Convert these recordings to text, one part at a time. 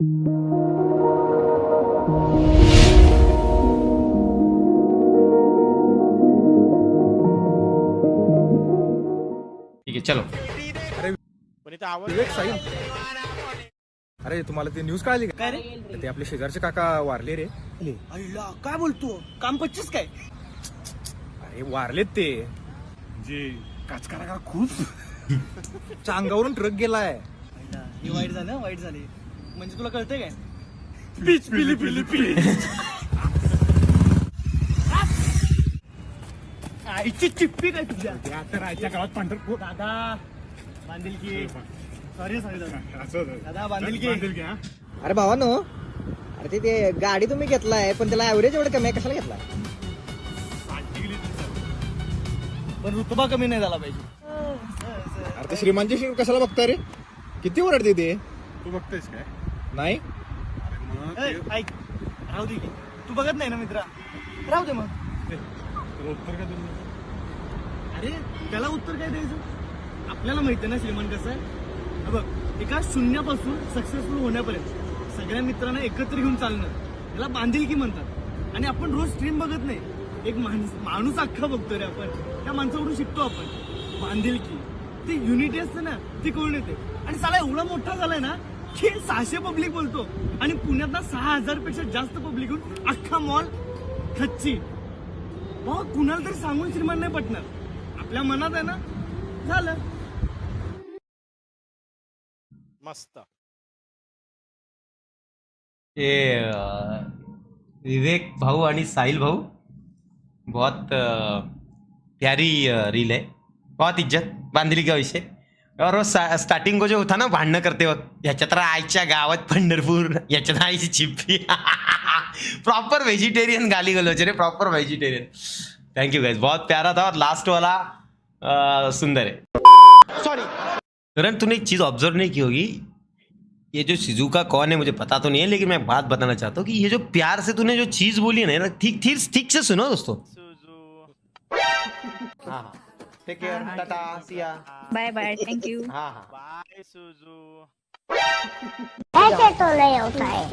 ठीक आहे चलो. पण इथं आवाज विवेक साई, अरे तुम्हाला ते न्यूज कळाली का? काय रे? ते आपले शेजारचे काका वारले रे. अल्ला काय बोलतो? काम पच्चीस काय? अरे वारलेत ते. जे काचकारा का खूप च्या अंगावरून ट्रक गेलाय. अल्ला, हे वाईट झालं, वाईट झाले. म्हणजे तुला कळतंय काय? पीच पिली पिली पीच. आईची चिप्पी काय तुझ्या? ते आता राहायच्या गावात पंढरपूर दादा बांधील की सॉरी दादा. असं दादा बांधील की. बांधील की हा. अरे भावानो, अरे ते गाडी तुम्ही घेतलाय पण त्याला ऍव्हरेज एवढं कमी आहे, कशाला घेतला? पण रुतबा कमी नाही झाला पाहिजे. अरे ते श्रीमानची शिंग कशाला बघताय रे? किती ओरडते ते? तू बघतोयस काय? नाही मग ए, ऐक राहू दे की. तू बघत नाही ना मित्रा, राहू दे मग. तुला उत्तर का दिलं? अरे त्याला उत्तर काय द्यायचं? आपल्याला माहिती आहे ना श्रीमान कसं आहे. हा बघ, एका शून्यापासून सक्सेसफुल होण्यापर्यंत सगळ्या मित्रांना एकत्र घेऊन चालणं याला बांधिलकी म्हणतात. आणि आपण रोज स्ट्रीम बघत नाही, एक माणूस अख्खा बघतो रे आपण. त्या माणसाकडून शिकतो आपण बांधिलकी. ती युनिटी असते ना, ती कळून येते. आणि साला एवढा मोठा झालाय ना की 600 पब्लिक बोलतो आणि पुण्यात ना 6000 पेक्षा जास्त पब्लिक होऊन अख्खा मॉल खच्ची. भाऊ कुणाला तरी सांगून श्रीमान नाही पटणार. आपल्या मनात आहे ना, झालं. मस्त. ये विवेक भाऊ आणि साहिल भाऊ बहुत प्यारी रील है. बहुत इज्जत बांधली का विषय. और वो स्टार्टिंग को जो था ना भांडणं करते वक्त, याच्यात आईच्या गावात पंढरपूर, याच्यात आईची चिप्पी. प्रॉपर वेजिटेरियन गाली गलोच रे, proper vegetarian. Thank you guys, बहुत प्यारा था. और लास्ट वाला सुंदर है. सॉरी. करण तूने एक चीज ऑब्जर्व नहीं की होगी, ये जो शिजुका कौन है मुझे पता तो नहीं है, लेकिन मैं बात बताना चाहता हूँ कि ये जो प्यार से तूने जो चीज बोली है ना, ठीक ठीक ठीक से सुनो दोस्तों. हाँ take care, tata, see ya. Bye bye, thank you. हाँ हाँ बाय सुजू. ऐसे तो नहीं होता है.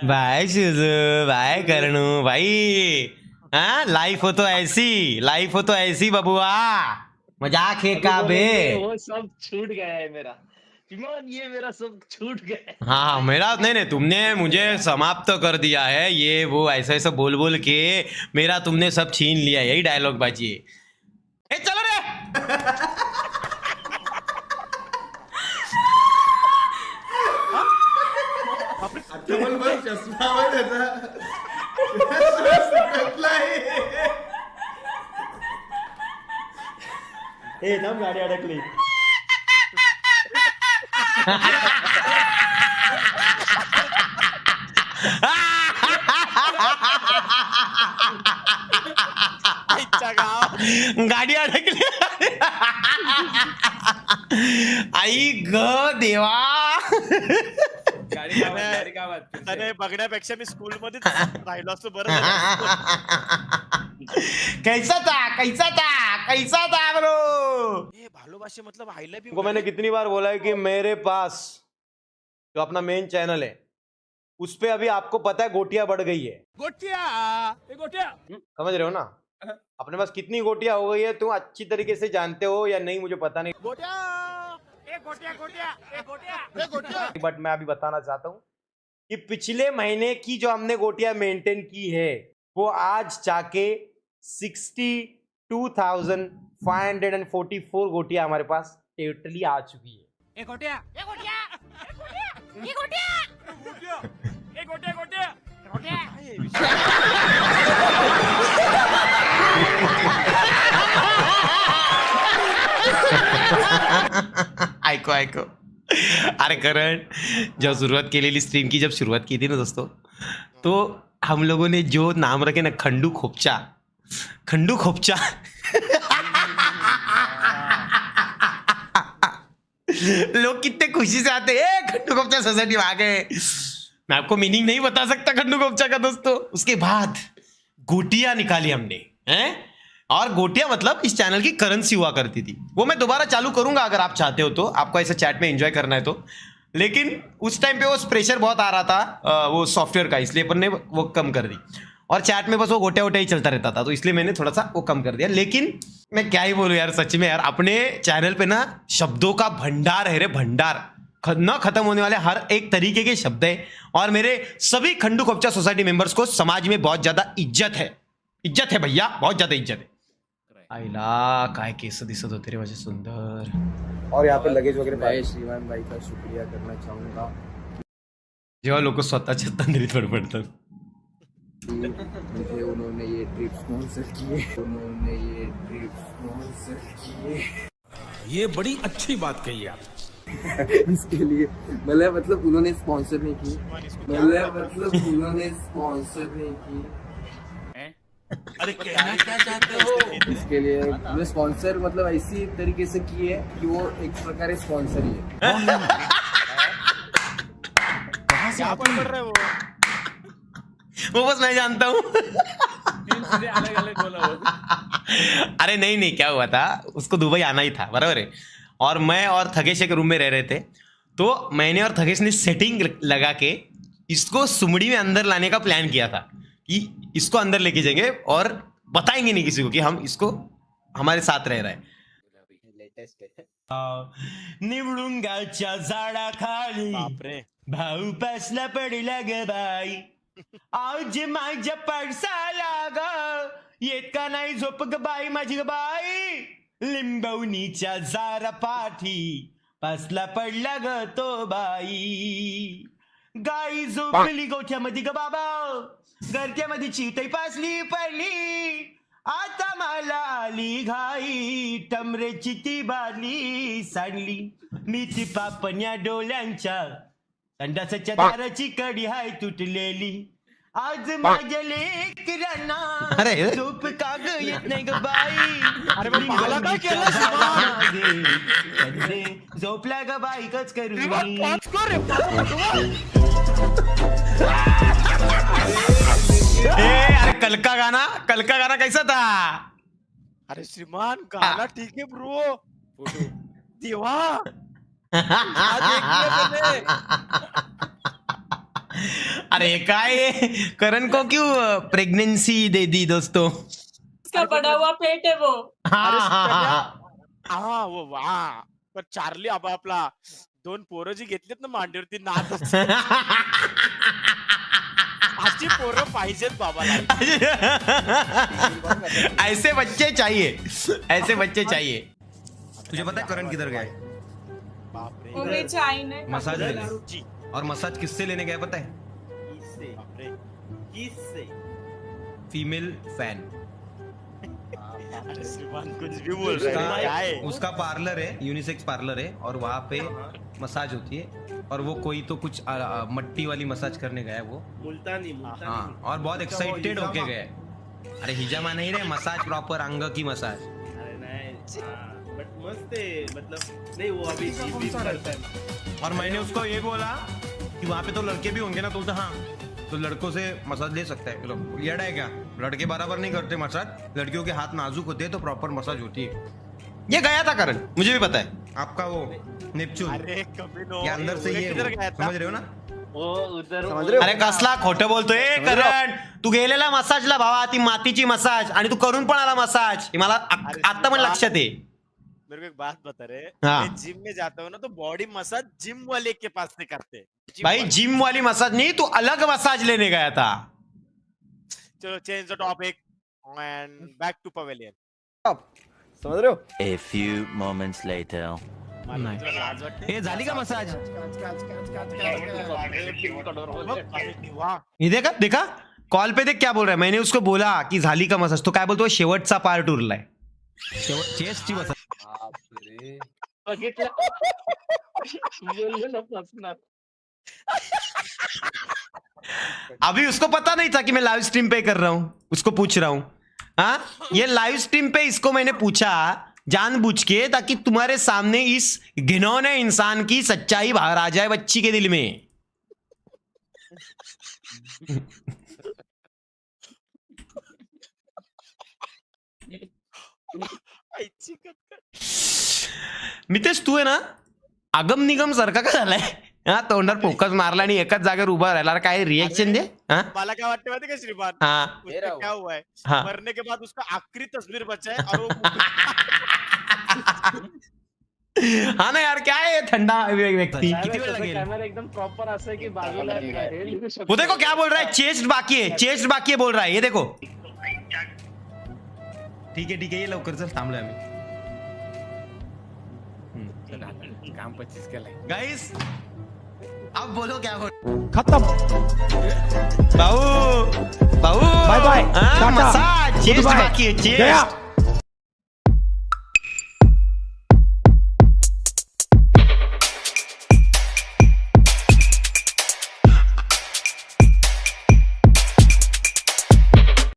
बाय शिजू, बाय करणू भाई. हाँ लाइफ हो तो ऐसी, लाइफ हो तो ऐसी बबुआ. मजाक है का बे. वो सब छूट गया है मेरा विमान, ये मेरा सब छूट गया है. हाँ मेरा नहीं नहीं, तुमने मुझे समाप्त कर दिया है. ये वो ऐसा ऐसा बोल बोल के मेरा तुमने सब छीन लिया. यही डायलॉग बाजी है. ए चलो रे. हे थांब, गाडी अडकली. आईच्या गावात गाडी अडकली. आई ग देवा. अरे बघण्यापेक्षा मी स्कूल मध्येच राहिलो असतो बरं झालं. कैसा था, कैसा था, कैसा था ब्रो. ए भालोबाशी मतलब आय लव्ह को मैंने कितनी बार बोला है कि मेरे पास जो अपना मेन चैनल है उस पे अभी आपको पता है गोटियां बढ़ गई है. गोट्या. समझ रहे हो ना. अपने पास कितनी गोटियां हो गई है तुम अच्छी तरीके से जानते हो या नहीं मुझे पता नहीं, बट मैं अभी बताना चाहता हूँ कि पिछले महीने की जो हमने गोटियां मेंटेन की है वो आज जाके 62,544 गोटियां हमारे पास टोटली आ चुकी है. ऐको ऐको. अरे करण, जब शुरुआत केलेली स्ट्रीम की, जब शुरुआत की थी ना दोस्तों, तो हम लोगों ने जो नाम रखे ना, खंडू खोपचा, खंडू खोपचा. लोग कितने खुशी से आते हैं खंडू खोपचा सोसाइटी में आ गए. मैं आपको मीनिंग नहीं बता सकता खंडू खोपचा का दोस्तों. उसके बाद गोटियां निकाली हमने हैं, और गोटियां मतलब इस चैनल की करेंसी हुआ करती थी. वो मैं दोबारा चालू करूंगा अगर आप चाहते हो तो, आपको ऐसे चैट में एंजॉय करना है तो. लेकिन उस टाइम पे वो प्रेशर बहुत आ रहा था वो सॉफ्टवेयर का, इसलिए अपन ने वो कम कर दी। और चैट में बस वो गोटे वोटे ही चलता रहता था, तो इसलिए मैंने थोड़ा सा वो कम कर दिया। लेकिन मैं क्या ही बोलूं यार, सच में यार, अपने चैनल पे ना शब्दों का भंडार है रे, भंडार, न खत्म होने वाले हर एक तरीके के शब्द है। और मेरे सभी खंडू खोपचा सोसाइटी मेंबर्स को समाज में बहुत ज्यादा इज्जत है भैया, बहुत ज्यादा इज्जत है। आईला काय केस दिसत होते रे माझे सुंदर। और यहाँ पे लगेज वगैरह मैं श्रीमान भाई का शुक्रिया करना चाहूंगा, जेव्हा लोक स्वतःच्या तंद्रीत पडतात। मुझे उन्होंने ये ट्रिप स्पॉन्सर किए, ये बड़ी अच्छी बात कही आप। इसके लिए मतलब उन्होंने स्पॉन्सर नहीं की, उन्होंने स्पॉन्सर नहीं की। अरे कहना क्या चाहते हो? इसके लिए उन्होंने स्पॉन्सर मतलब ऐसी तरीके से की है कि वो एक प्रकार स्पॉन्सर ही है। क्या पढ़ रहे हो? वो बस मैं जानता हूँ। अलग अलग बोला वो। अरे नहीं, क्या हुआ था, उसको दुबई आना ही था, बराबर है। और मैं और थकेश एक रूम में रह रहे थे, तो मैंने और थकेश ने सेटिंग लगा के इसको सुमड़ी में अंदर लाने का प्लान किया था कि इसको अंदर लेके जाएंगे और बताएंगे नहीं किसी को कि हम इसको हमारे साथ रह रहा है। निवडुंगाच्या झाडाखाली बापरे. भाऊ बसला पडला ग बाई, आज माझ्या पडसाला ग येत का नाही झोप ग बाई माझी ग बाई, लिंबवणीच्या झारा पाठी बसला पडला ग तो बाई, गाई झोपली गोठ्यामध्ये ग बाबा, घरक्यामध्ये चितई पासली पडली, आता मला आली घाई, टमरेची ती बारली सांडली, मी ती पापण्या डोळ्यांच्या संडासाच्या दाराची कडी हाय तुटलेली, आज माझ्या लेकरांना झोप का ग येत नाही ग बाई, अरे मग मला काय केलं संडे झोपल्या ग बाई कच करू अरे कल का गाना कैसा था? अरे श्रीमान गाना ठीक है ब्रो, देवा अरे काय करण को क्यों प्रेगनेंसी दे दी दोस्तों? उसका बड़ा हुआ पेट है वो। हा वो वा, पण चार्ली आपला 2 पोरं जी घेतलीत ना मांडीवरती नाच अशी पोरं पाहिजेत बाबाला. ऐसे बच्चे चाहिए. तुझे पता है करण किधर गया है? बापरे. वो मेरी चाइन है। मसाज लेने. जी. और मसाज किससे लेने गया पता है? किससे? Female fan. अरे श्रीमान कुछ भी बोल रहे हैं, क्या है? उसका पार्लर है, यूनिसेक्स पार्लर है, और वहाँ पे मसाज होती है, और वो कोई तो कुछ मट्टी वाली मसाज करने गया है वो. मुल्तानी हाँ, और बहुत एक्साइटेड होके गए. अरे हिजामा नहीं रे, मसाज प्रॉपर अंग की मसाज. अरे नहीं, बट मस्त है, मतलब नहीं वो अभी करता है। और मैंने उसको ये बोला कि वहाँ पे तो लड़के भी होंगे ना, तो हाँ, तो लड़कों से मसाज ले सकता है. मतलब येड़ा है क्या? लड़के बराबर नहीं करते मसाज, लड़कियों के हाथ नाजुक होते हैं तो प्रॉपर मसाज होती है. ये गया था करण, मुझे भी पता है. आपका वो नेपच्यून, अरे कभी नो ये अंदर से ये किधर गया था? समझ रहे हो ना? वो उधर अरे कसला खोटं बोलतोय करण. तू गेलेला मसाजला भावा, ती मातीची मसाज, आणि तू करून पण आला मसाज. हे मला आता पण लक्षात आहे. मेरे को एक बात बता रहे, हाँ. मैं जिम में जाता हूँ ना तो बॉडी मसाज जिम वाले के पास से करते. भाई जिम वाली मसाज नहीं, तू अलग मसाज लेने गया था. चलो change the topic and back to pavilion. समझ रहे हो? A few moments later. मला तुला लाज वाटते? हे झाली का मसाज? अरे देवा. ये देखा कॉल पे देख क्या बोल रहा है. मैंने उसको बोला की झाली का मसाज, तो काय बोलतो शेवटचा पार्ट उरलाय. चेस्टची मसाज. बघितलं बोललो ना फसणार. अभी उसको पता नहीं था कि मैं लाइव स्ट्रीम पे कर रहा हूँ. उसको पूछ रहा हूँ. हाँ, ये लाइव स्ट्रीम पे इसको मैंने पूछा जानबूझ के, ताकि तुम्हारे सामने इस घिनौने इंसान की सच्चाई बाहर आ जाए बच्ची के दिल में. मितेश तू आहे ना, आगम निगम सारखा का झालाय? हा तोंडावर फोकस मारला आणि एकाच जागेवर उभा राहिला अरे काय रिएक्शन दे हा मला क्या वाटते माहिती का श्रीमान हा उसका क्या हुआ है हाँ। मरने के बाद उसका आखिरी तस्वीर बचा है और वो हा ना यार क्या है थंडा व्यक्ति किती वेळ लागेल कॅमेरा एकदम प्रॉपर असं आहे की बाजूला हे निघू शकतो. वो देखो क्या बोल रहा है चेस्ट बाकी है चेस्ट बाकी है बोल रहा है ये देखो ठीक है ये लवकर चल थांबलोय आम्ही चल आता काम 25 केलंय गाइस अब बोलो क्या बोल खत्म भाऊ भाऊ बाय बाय मसाज चेस्ट बाकी है चेस्ट